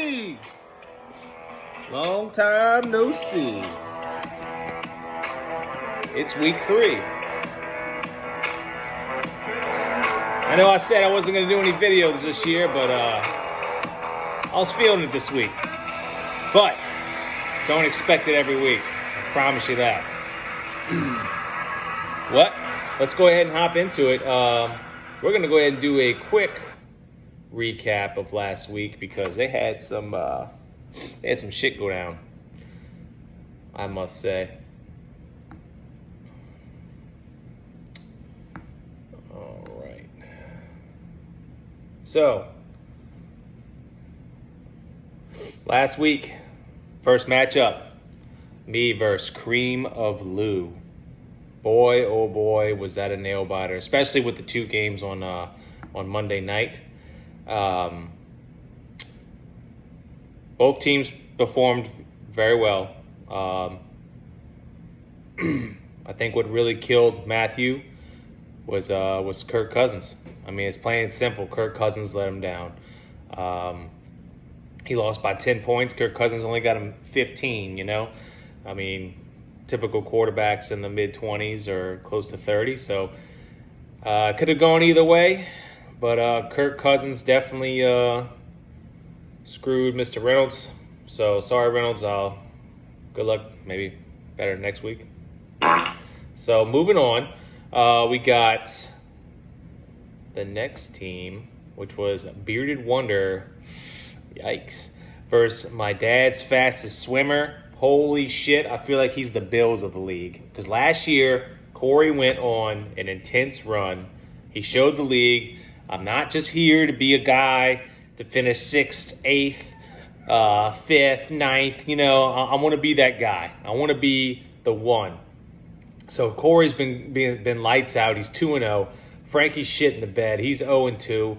see. Long time no see. It's week 3. I know I said I wasn't going to do any videos this year, but I was feeling it this week. But don't expect it every week. I promise you that. What? Let's go ahead and hop into it. We're going to go ahead and do a quick recap of last week because they had some shit go down, I must say. All right. So, last week, first matchup, me versus Cream of Lou. Boy, oh boy, was that a nail biter, especially with the 2 games on Monday night. Both teams performed very well. I think what really killed Matthew was Kirk Cousins. I mean, it's plain and simple. Kirk Cousins let him down. He lost by 10 points. Kirk Cousins only got him 15, you know? I mean, typical quarterbacks in the mid-20s or close to 30. So could have gone either way. But Kirk Cousins definitely screwed Mr. Reynolds. So sorry, Reynolds. Good luck. Maybe better next week. So moving on, we got the next team, which was Bearded Wonder. Yikes. Versus my dad's fastest swimmer. Holy shit, I feel like he's the Bills of the league. Because last year, Corey went on an intense run. He showed the league, I'm not just here to be a guy to finish 6th, 8th, 5th, 9th. You know, I want to be that guy. I want to be the one. So Corey's been lights out. He's 2-0. Frankie's shit in the bed. He's 0-2.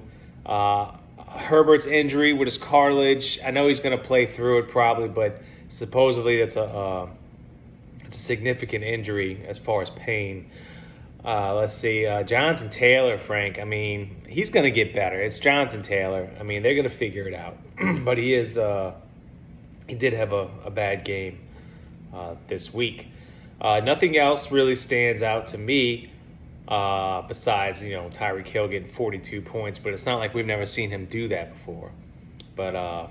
Herbert's injury with his cartilage. I know he's going to play through it probably, but supposedly that's it's a significant injury as far as pain. Let's see, Jonathan Taylor, Frank. I mean, he's going to get better. It's Jonathan Taylor. I mean, they're going to figure it out. But he did have a bad game this week. Nothing else really stands out to me besides, you know, Tyreek Hill getting 42 points. But it's not like we've never seen him do that before. But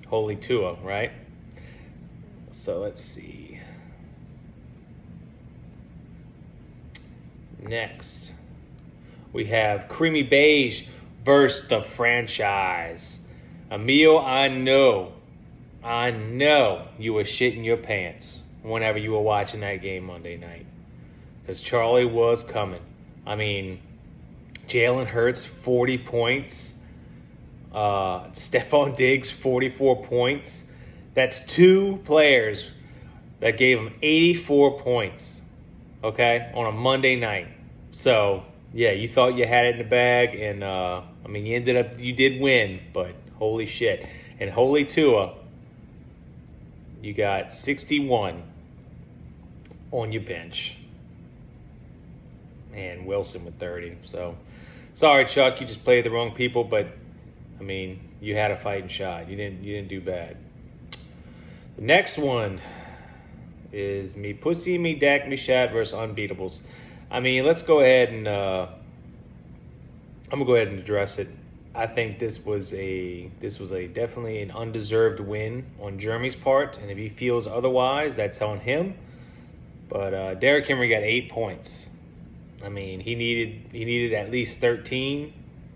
holy Tua, right? So let's see. Next, we have Creamy Beige versus the franchise. Emil, I know you were shitting your pants whenever you were watching that game Monday night. Because Charlie was coming. I mean, Jalen Hurts, 40 points. Stephon Diggs, 44 points. That's 2 players that gave him 84 points, okay, on a Monday night. So, yeah, you thought you had it in the bag, and, I mean, you did win, but holy shit. And holy Tua, you got 61 on your bench. And Wilson with 30. So, sorry, Chuck, you just played the wrong people, but, I mean, you had a fighting shot. You didn't do bad. The next one is Me Pussy, Me Dak, Me Shad versus Unbeatables. I mean, let's go ahead and I'm gonna go ahead and address it. I think this was a definitely an undeserved win on Jeremy's part, and if he feels otherwise, that's on him. But Derrick Henry got 8 points. I mean, he needed at least 13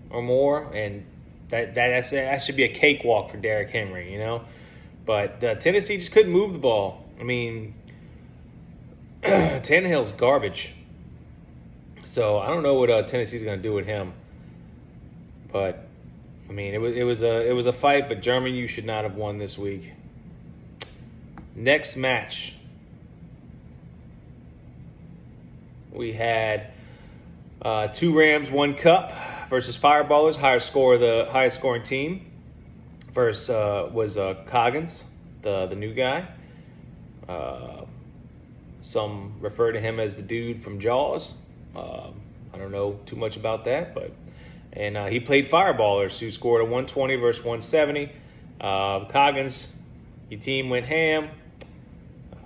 or more, and that should be a cakewalk for Derrick Henry, you know. But Tennessee just couldn't move the ball. I mean, Tannehill's garbage. So I don't know what Tennessee's going to do with him. But I mean, it was a fight. But Jeremy, you should not have won this week. Next match, we had 2 Rams, 1 Cup versus Fireballers, highest scoring team. Versus was Coggins, the new guy. Some refer to him as the dude from Jaws. I don't know too much about that, but he played Fireballers, who scored a 120 versus 170. Coggins, your team went ham.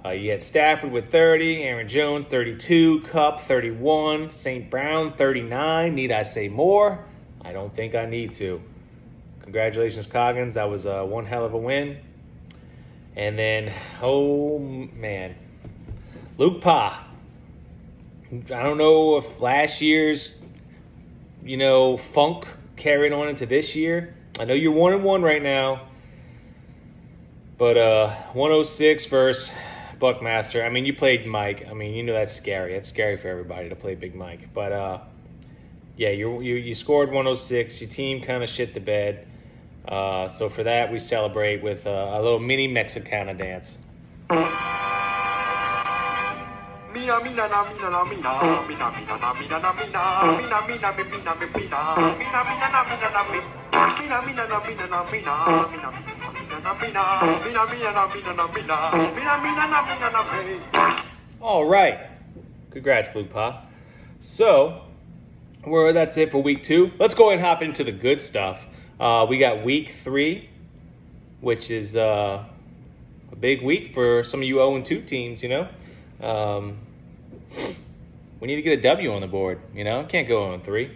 You had Stafford with 30, Aaron Jones 32, Kupp 31, St. Brown 39. Need I say more? I don't think I need to. Congratulations, Coggins. That was one hell of a win. And then, oh man, Luke Pa. I don't know if last year's, funk carried on into this year. I know you're 1-1 right now, but 106 versus Buckmaster. I mean, you played Mike. I mean, that's scary. It's scary for everybody to play Big Mike. But yeah, you scored 106. Your team kind of shit the bed. So for that, we celebrate with a little mini Mexicana dance. Mina mina na mina na mina mina mina na mina na mina mina mina mina mina mina mina mina na mina na mina mina na mina na mina mina mina na mina. All right, congrats, Luke Pa. So, that's it for week 2. Let's go ahead and hop into the good stuff. We got week 3, which is a big week for some of you 0-2 teams. We need to get a W on the board. Can't go 0-3.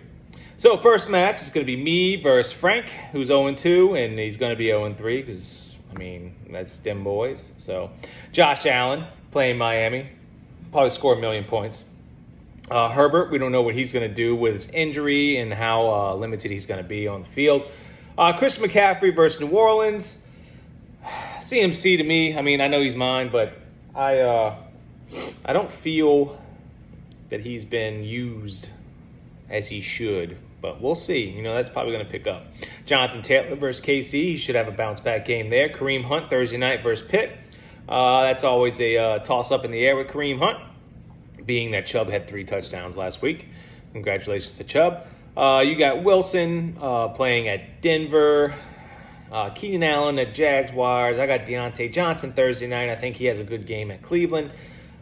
So first match is going to be me versus Frank, who's 0-2, and he's going to be 0-3 because, that's them boys. So Josh Allen playing Miami, probably score 1 million points. Herbert, we don't know what he's going to do with his injury and how limited he's going to be on the field. Chris McCaffrey versus New Orleans. CMC to me, I know he's mine, but I don't feel that he's been used as he should, but we'll see. That's probably going to pick up. Jonathan Taylor versus KC. He should have a bounce-back game there. Kareem Hunt Thursday night versus Pitt. That's always a toss-up in the air with Kareem Hunt, being that Chubb had 3 touchdowns last week. Congratulations to Chubb. You got Wilson playing at Denver. Keenan Allen at Jaguars. I got Deontay Johnson Thursday night. I think he has a good game at Cleveland,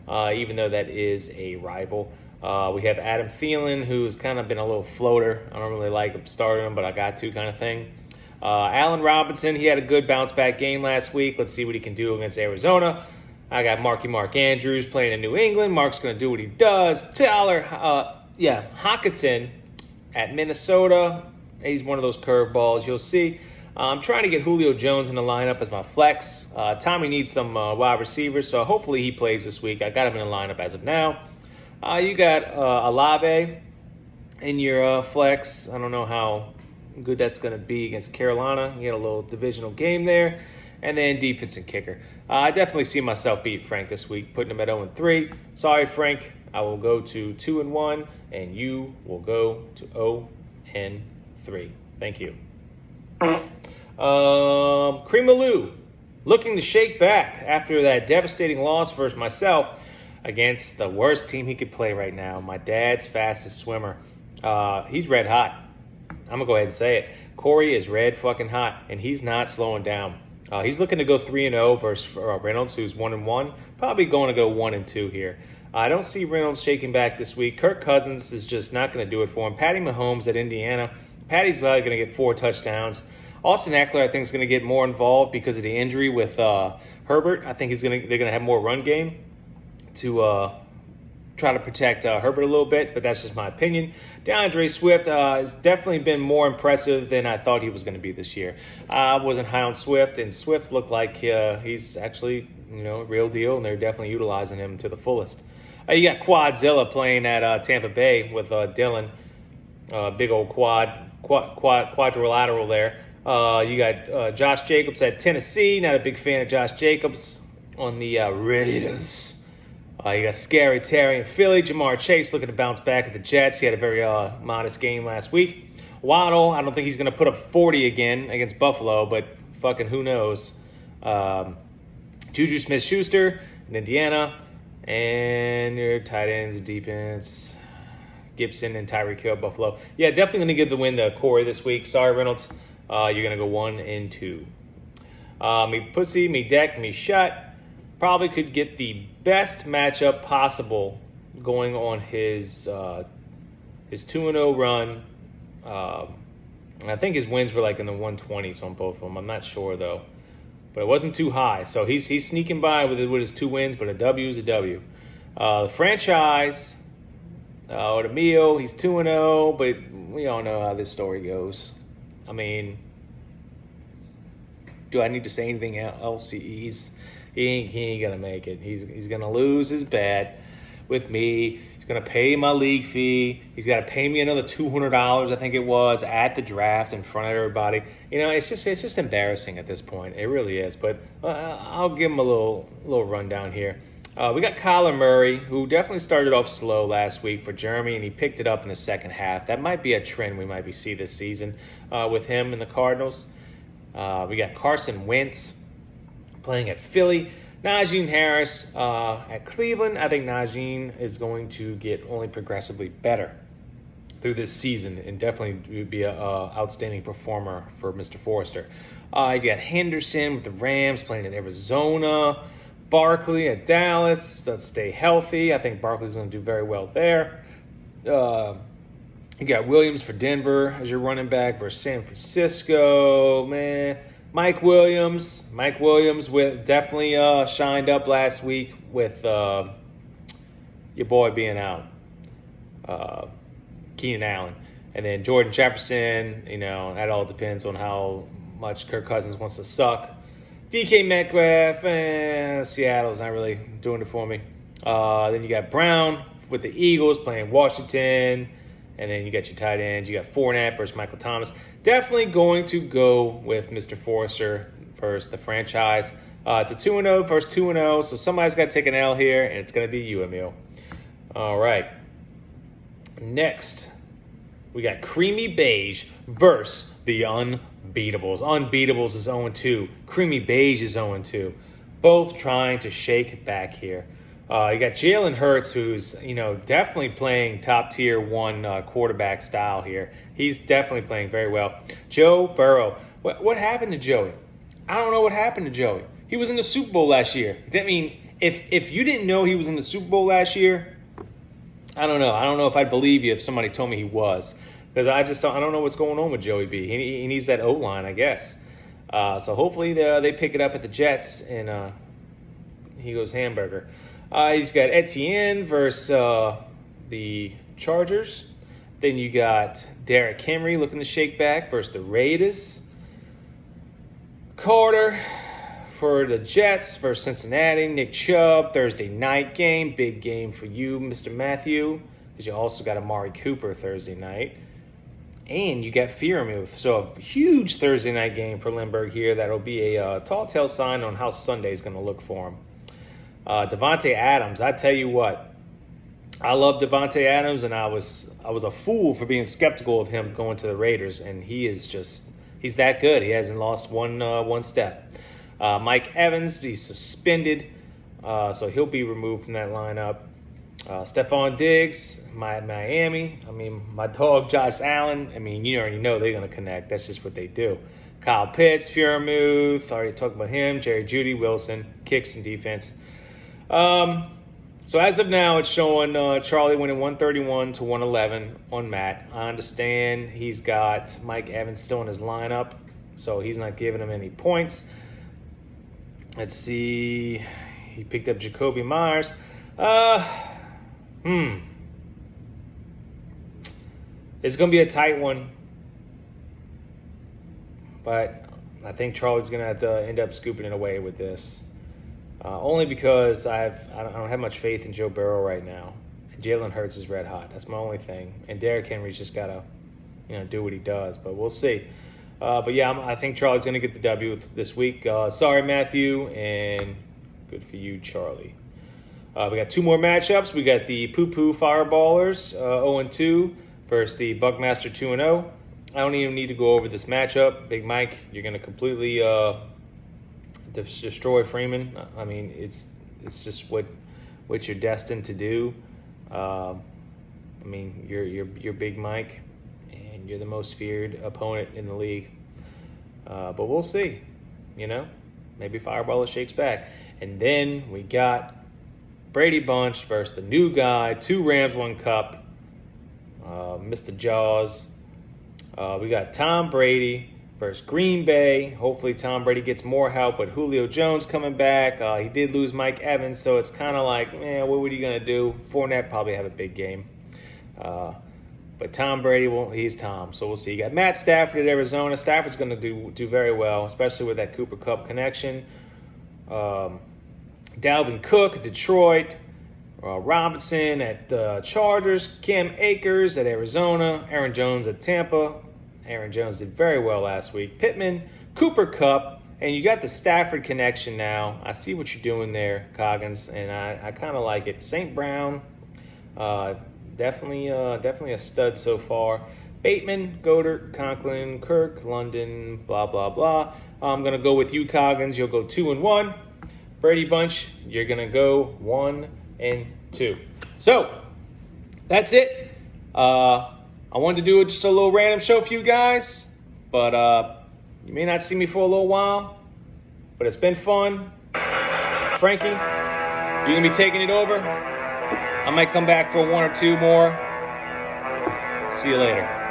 even though that is a rival. We have Adam Thielen, who's kind of been a little floater. I don't really like him starting him, but I got to kind of thing. Allen Robinson, he had a good bounce-back game last week. Let's see what he can do against Arizona. I got Mark Andrews playing in New England. Mark's going to do what he does. Hockenson at Minnesota. He's one of those curveballs. You'll see. I'm trying to get Julio Jones in the lineup as my flex. Tommy needs some wide receivers, so hopefully he plays this week. I got him in the lineup as of now. You got Olave in your flex. I don't know how good that's going to be against Carolina. You get a little divisional game there. And then defense and kicker. I definitely see myself beat Frank this week, putting him at 0-3. Sorry, Frank. I will go to 2-1, and you will go to 0-3. Thank you. Creamaloo looking to shake back after that devastating loss versus myself against the worst team he could play right now. My dad's fastest swimmer. He's red hot. I'm going to go ahead and say it. Corey is red fucking hot, and he's not slowing down. He's looking to go 3-0 versus Reynolds, who's 1-1. Probably going to go 1-2 here. I don't see Reynolds shaking back this week. Kirk Cousins is just not going to do it for him. Patty Mahomes at Indiana. Patty's probably going to get 4 touchdowns. Austin Eckler, I think, is going to get more involved because of the injury with Herbert. I think they're going to have more run game to try to protect Herbert a little bit, but that's just my opinion. DeAndre Swift has definitely been more impressive than I thought he was going to be this year. I wasn't high on Swift, and Swift looked like he's actually a real deal, and they're definitely utilizing him to the fullest. You got Quadzilla playing at Tampa Bay with Dylan, big old quadrilateral there. You got Josh Jacobs at Tennessee. Not a big fan of Josh Jacobs on the Raiders. You got Scary Terry in Philly. Jamar Chase looking to bounce back at the Jets. He had a very modest game last week. Waddle, I don't think he's going to put up 40 again against Buffalo, but fucking who knows. Juju Smith-Schuster in Indiana. And your tight ends, defense, Gibson and Tyreek Hill, Buffalo. Yeah, definitely going to give the win to Corey this week. Sorry, Reynolds. You're going to go 1-2. Me pussy, me deck, me shut. Probably could get the best matchup possible going on his 2-0 run And I think his wins were like in the 120s on both of them. I'm not sure though, but it wasn't too high. So he's sneaking by with his 2 wins, but a W is a W. The franchise, Odemio, he's 2-0, but we all know how this story goes. I mean, do I need to say anything else? He ain't gonna make it. He's gonna lose his bet with me. He's gonna pay my league fee. He's got to pay me another $200, I think it was, at the draft in front of everybody. You know, it's just embarrassing at this point. It really is. But I'll give him a little rundown here. We got Kyler Murray, who definitely started off slow last week for Jeremy, and he picked it up in the second half. That might be a trend we might see this season with him and the Cardinals. We got Carson Wentz playing at Philly. Najee Harris at Cleveland. I think Najee is going to get only progressively better through this season and definitely be an outstanding performer for Mr. Forrester. You got Henderson with the Rams playing in Arizona. Barkley at Dallas. Let's stay healthy. I think Barkley's going to do very well there. You got Williams for Denver as your running back versus San Francisco. Man, Mike Williams with definitely shined up last week with your boy being out, Keenan Allen, and then Jordan Jefferson. You know, that all depends on how much Kirk Cousins wants to suck. DK Metcalf, Seattle's not really doing it for me. Then you got Brown with the Eagles playing Washington. And then you got your tight ends. You got Fournette versus Michael Thomas. Definitely going to go with Mr. Forrester versus the franchise. It's a 2-0 versus 2-0. So somebody's got to take an L here, and it's going to be you, Emil. All right. Next, we got Creamy Beige versus the Unbeatables. Unbeatables is 0-2. Creamy Beige is 0-2. Both trying to shake back here. You got Jalen Hurts, who's, definitely playing top tier 1 quarterback style here. He's definitely playing very well. Joe Burrow. What happened to Joey? I don't know what happened to Joey. He was in the Super Bowl last year. I mean, if you didn't know he was in the Super Bowl last year, I don't know. I don't know if I'd believe you if somebody told me he was. Because I don't know what's going on with Joey B. He needs that O-line, I guess. So hopefully they pick it up at the Jets and he goes hamburger. He's got Etienne versus the Chargers. Then you got Derrick Henry looking to shake back versus the Raiders. Carter for the Jets versus Cincinnati. Nick Chubb, Thursday night game. Big game for you, Mr. Matthew, because you also got Amari Cooper Thursday night. And you got Freiermuth. So a huge Thursday night game for Lindbergh here. That'll be a tall tale sign on how Sunday's going to look for him. Devontae Adams, I tell you what, I love Devontae Adams, and I was a fool for being skeptical of him going to the Raiders, and he's that good. He hasn't lost one step. Mike Evans, he's suspended, so he'll be removed from that lineup. Stephon Diggs, Miami. I mean, my dog Josh Allen. I mean, you already know they're going to connect. That's just what they do. Kyle Pitts, Freiermuth, already talked about him. Jerry Jeudy, Wilson, kicks and defense. So as of now, it's showing Charlie winning 131-111 on Matt. I understand he's got Mike Evans still in his lineup, so he's not giving him any points. Let's see. He picked up Jacoby Myers. It's going to be a tight one, but I think Charlie's going to have to end up scooping it away with this. Only because I don't have much faith in Joe Burrow right now. Jalen Hurts is red hot. That's my only thing. And Derrick Henry's just got to, do what he does. But we'll see. But yeah, I think Charlie's going to get the W this week. Sorry, Matthew, and good for you, Charlie. We got 2 more matchups. We got the Poo Poo Fireballers 0-2 versus the Buckmaster 2-0. I don't even need to go over this matchup. Big Mike, you're going to completely destroy Freeman. I mean, it's just what you're destined to do. I mean, you're Big Mike, and you're the most feared opponent in the league. But we'll see. Maybe Fireballer shakes back, and then we got Brady Bunch versus the new guy. 2 Rams, 1 Cup. Mr. Jaws. We got Tom Brady versus Green Bay. Hopefully Tom Brady gets more help with Julio Jones coming back. He did lose Mike Evans, so it's kind of like, what were you going to do? Fournette probably have a big game. But Tom Brady, well, he's Tom, so we'll see. You got Matt Stafford at Arizona. Stafford's going to do very well, especially with that Cooper Kupp connection. Dalvin Cook at Detroit. Robinson at the Chargers. Cam Akers at Arizona. Aaron Jones at Tampa. Aaron Jones did very well last week. Pittman, Cooper Kupp, and you got the Stafford connection now. I see what you're doing there, Coggins, and I kind of like it. St. Brown, definitely a stud so far. Bateman, Goddard, Conklin, Kirk, London, blah, blah, blah. I'm going to go with you, Coggins. You'll go 2-1. Brady Bunch, you're going to go 1-2. So, that's it. I wanted to do just a little random show for you guys, but you may not see me for a little while, but it's been fun. Frankie, you're going to be taking it over. I might come back for 1 or 2 more. See you later.